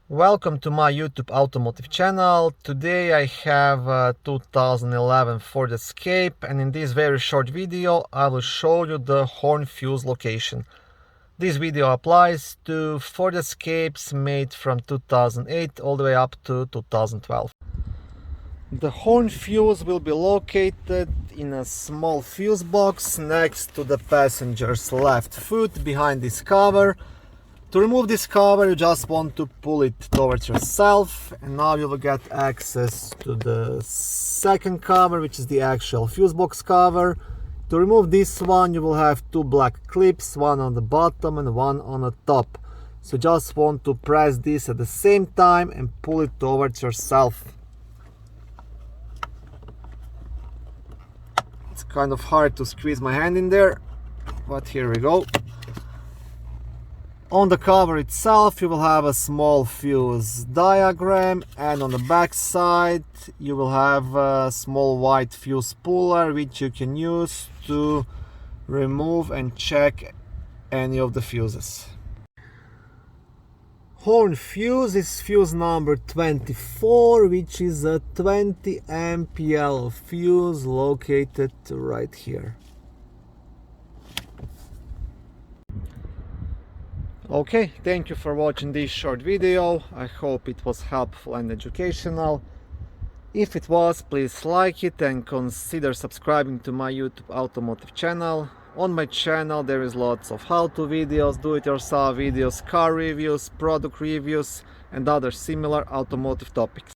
Welcome to my YouTube automotive channel. Today I have a 2011 Ford Escape, and in this very short video I will show you the horn fuse location. This video applies to Ford Escapes made from 2008 all the way up to 2012. The horn fuse will be located in a small fuse box next to the passenger's left foot behind this cover. To remove this cover, you just want to pull it towards yourself, and now you will get access to the second cover, which is the actual fuse box cover. To remove this one, you will have two black clips, one on the bottom and one on the top. So just want to press this at the same time and pull it towards yourself. It's kind of hard to squeeze my hand in there, but here we go. On the cover itself you will have a small fuse diagram, and on the back side you will have a small white fuse puller which you can use to remove and check any of the fuses. Horn fuse is fuse number 24, which is a 20 amp yellow fuse located right here. Okay, thank you for watching this short video. I hope it was helpful and educational. If it was, please like it and consider subscribing to my YouTube automotive channel. On my channel there is lots of how-to videos, do-it-yourself videos, car reviews, product reviews and other similar automotive topics.